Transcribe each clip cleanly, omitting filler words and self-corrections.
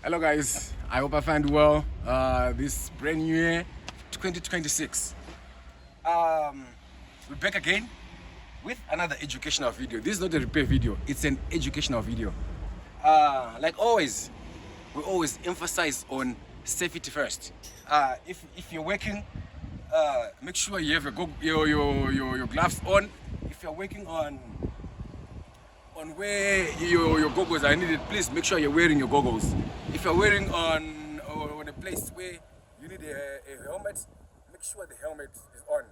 Hello guys, I hope I find well this brand new year 2026. We're back again with another educational video. This is not a repair video, it's an educational video. Like always, we always emphasize on safety first. If you're working, make sure you have your gloves on. If you're working on where your goggles are needed, please make sure you're wearing your goggles. If you're wearing on a place where you need a helmet, make sure the helmet is on.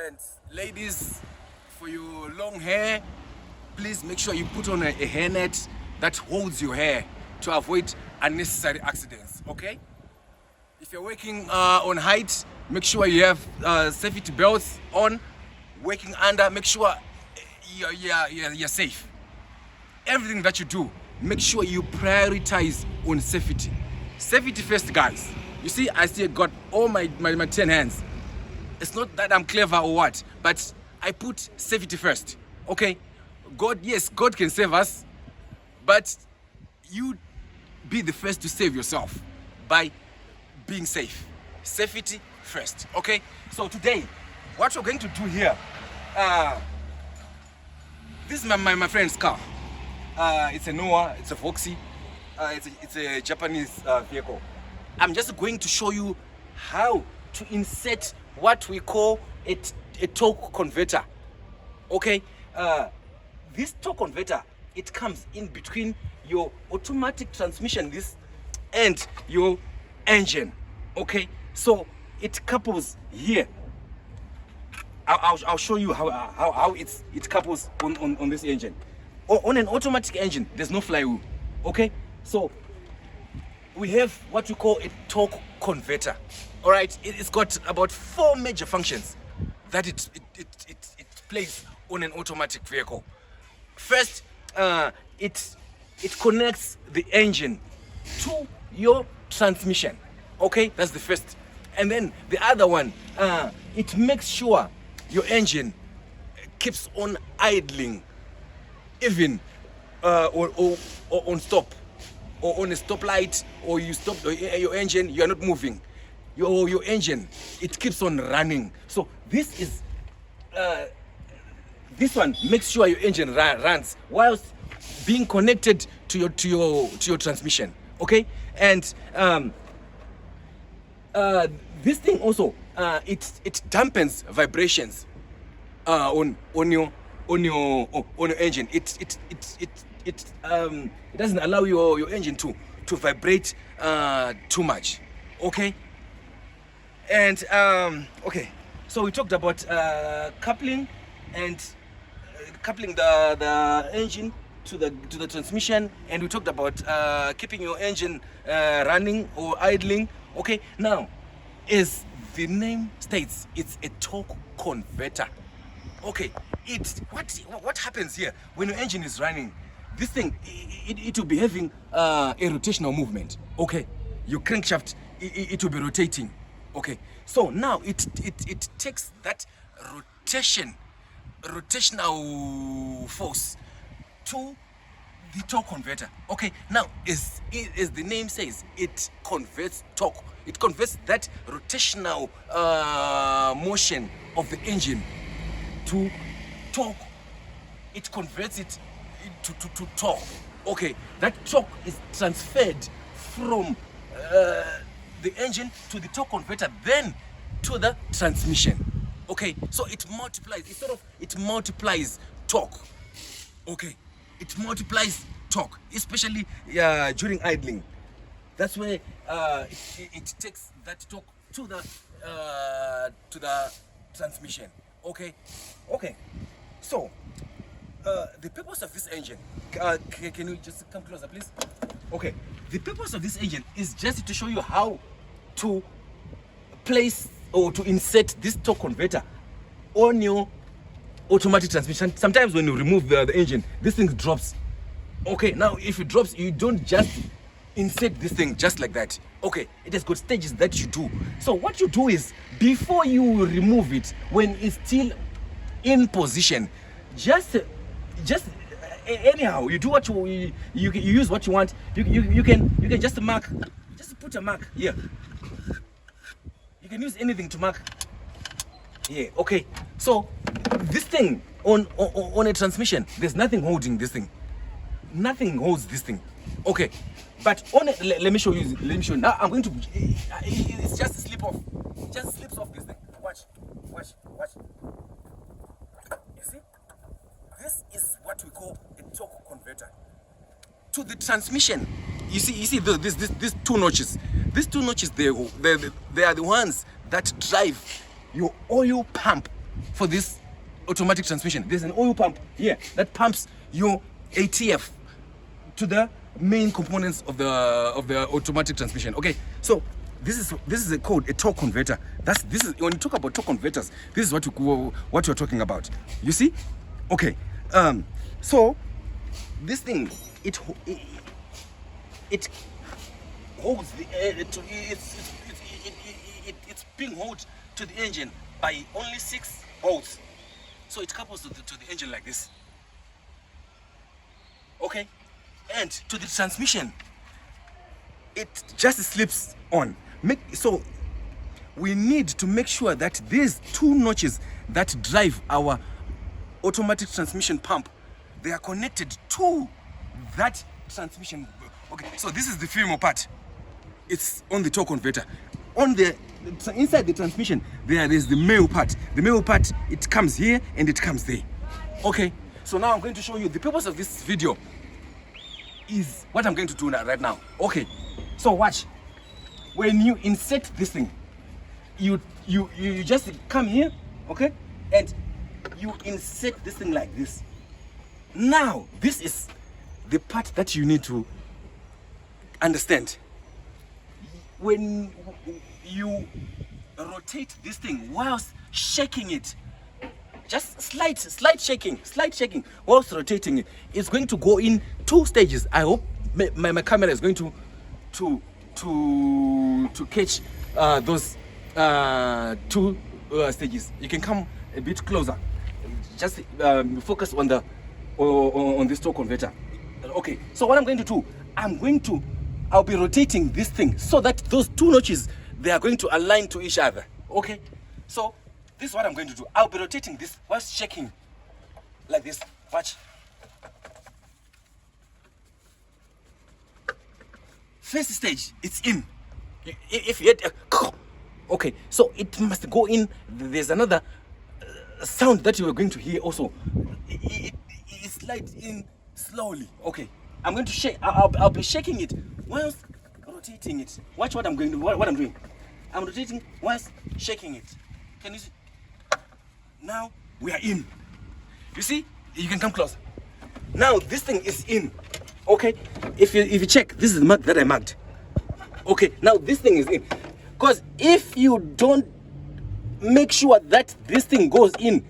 And ladies, for your long hair, please make sure you put on a hairnet that holds your hair to avoid unnecessary accidents, okay? If you're working on height, make sure you have safety belts on. Working under, make sure you're safe. Everything that you do, make sure you prioritize on safety. Safety first, guys. You see, I still got all my 10 hands. It's not that I'm clever or what, but I put safety first. Okay? God, yes, God can save us, but you be the first to save yourself by being safe. Safety first. Okay? So today, what we're going to do here, this is my friend's car. It's a Noah, it's a Foxy, it's a Japanese vehicle. I'm just going to show you how to insert what we call a torque converter. Okay, this torque converter, it comes in between your automatic transmission and your engine. Okay, so it couples here. I'll show you how it couples on this engine. On an automatic engine, there's no flywheel. Okay, so we have what we call a torque converter. All right, it's got about 4 major functions that it plays on an automatic vehicle. First, it connects the engine to your transmission. Okay, that's the first. And then the other one, it makes sure your engine keeps on idling, even or on stop, or on a stoplight, or you stop your engine, you are not moving. Your engine, it keeps on running. So this is this one makes sure your engine runs whilst being connected to your transmission. Okay, and this thing also it dampens vibrations on your engine. It doesn't allow your engine to vibrate too much. Okay, and okay, so we talked about coupling and coupling the engine to the transmission, and we talked about keeping your engine running or idling. Okay, now, as the name states, it's a torque converter. Okay, what happens here when your engine is running? This thing, it will be having a rotational movement. Okay, your crankshaft, it will be rotating. Okay, so now it takes that rotational force to the torque converter. Okay, now as the name says, it converts torque. It converts that rotational motion of the engine to torque. It converts it to torque. Okay, that torque is transferred from the engine to the torque converter, then to the transmission. Okay, so it multiplies. It multiplies torque. Okay, it multiplies torque, especially during idling. That's where it takes that torque to the transmission. Okay. So the purpose of this engine, can you just come closer, please? Okay. The purpose of this engine is just to show you how to place or to insert this torque converter on your automatic transmission. Sometimes when you remove the engine, this thing drops. Okay, now if it drops, you don't just insert this thing just like that. Okay, it has got stages that you do. So what you do is, before you remove it, when it's still in position, just anyhow, you do what you use what you want. You can just mark, just put a mark here. You can use anything to mark. Yeah, okay. So this thing on a transmission, there's nothing holding this thing. Nothing holds this thing. Okay, but on it, let me show you. Let me show you. Now I'm going to. It's just a slip off. It just slips off this thing. Watch. You see? This is what we call a torque converter. To the transmission, you see these two notches. These two notches, they are the ones that drive your oil pump for this automatic transmission. There's an oil pump here that pumps your ATF to the main components of the automatic transmission. Okay, so this is a code, a torque converter. This is when you talk about torque converters, this is what you're talking about. You see? Okay. So this thing, it holds the it's being held to the engine by only 6 bolts. So it couples to the engine like this. Okay, and to the transmission, it just slips on. So we need to make sure that these 2 notches that drive our automatic transmission pump, they are connected to that transmission. Okay, so this is the female part. It's on the torque converter. On the inside the transmission, there is the male part. The male part, it comes here and it comes there. Okay, so now I'm going to show you the purpose of this video is what I'm going to do now, right now. Okay, so watch. When you insert this thing, you just come here, okay, and you insert this thing like this. Now this is the part that you need to understand. When you rotate this thing whilst shaking it, just slight shaking whilst rotating it, it's going to go in 2 stages. I hope my camera is going to catch those 2 stages. You can come a bit closer. Just focus on this torque converter. Okay, so what I'm going to do, I'll be rotating this thing so that those 2 notches, they are going to align to each other. Okay, so this is what I'm going to do. I'll be rotating this whilst shaking like this. Watch. First stage, it's in. If you had okay, so it must go in. There's another sound that you are going to hear also. It slides in slowly. Okay, I'm going to shake. I'll be shaking it whilst rotating it. Watch what I'm going to what I'm doing. I'm rotating whilst shaking it. Can you see? Now we are in. You see? You can come closer. Now this thing is in. Okay, if you check, this is the mark that I marked. Okay, now this thing is in. Because if you don't make sure that this thing goes in,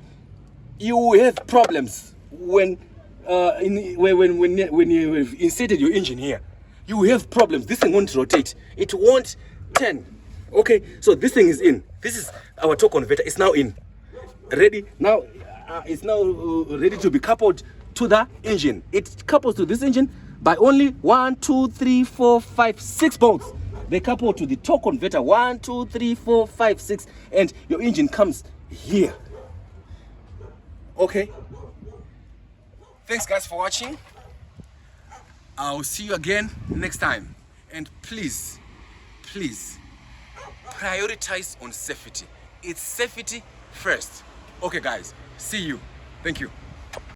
you will have problems when you have inserted your engine here. You will have problems. This thing won't rotate. It won't turn. Okay, so this thing is in. This is our torque converter. It's now in. Ready? Now it's now ready to be coupled to the engine. It couples to this engine by only 1, 2, 3, 4, 5, 6 bolts. They couple to the torque converter. 1, 2, 3, 4, 5, 6, and your engine comes here. Okay. Thanks guys for watching. I'll see you again next time. And please prioritize on safety. It's safety first. Okay guys, see you. Thank you.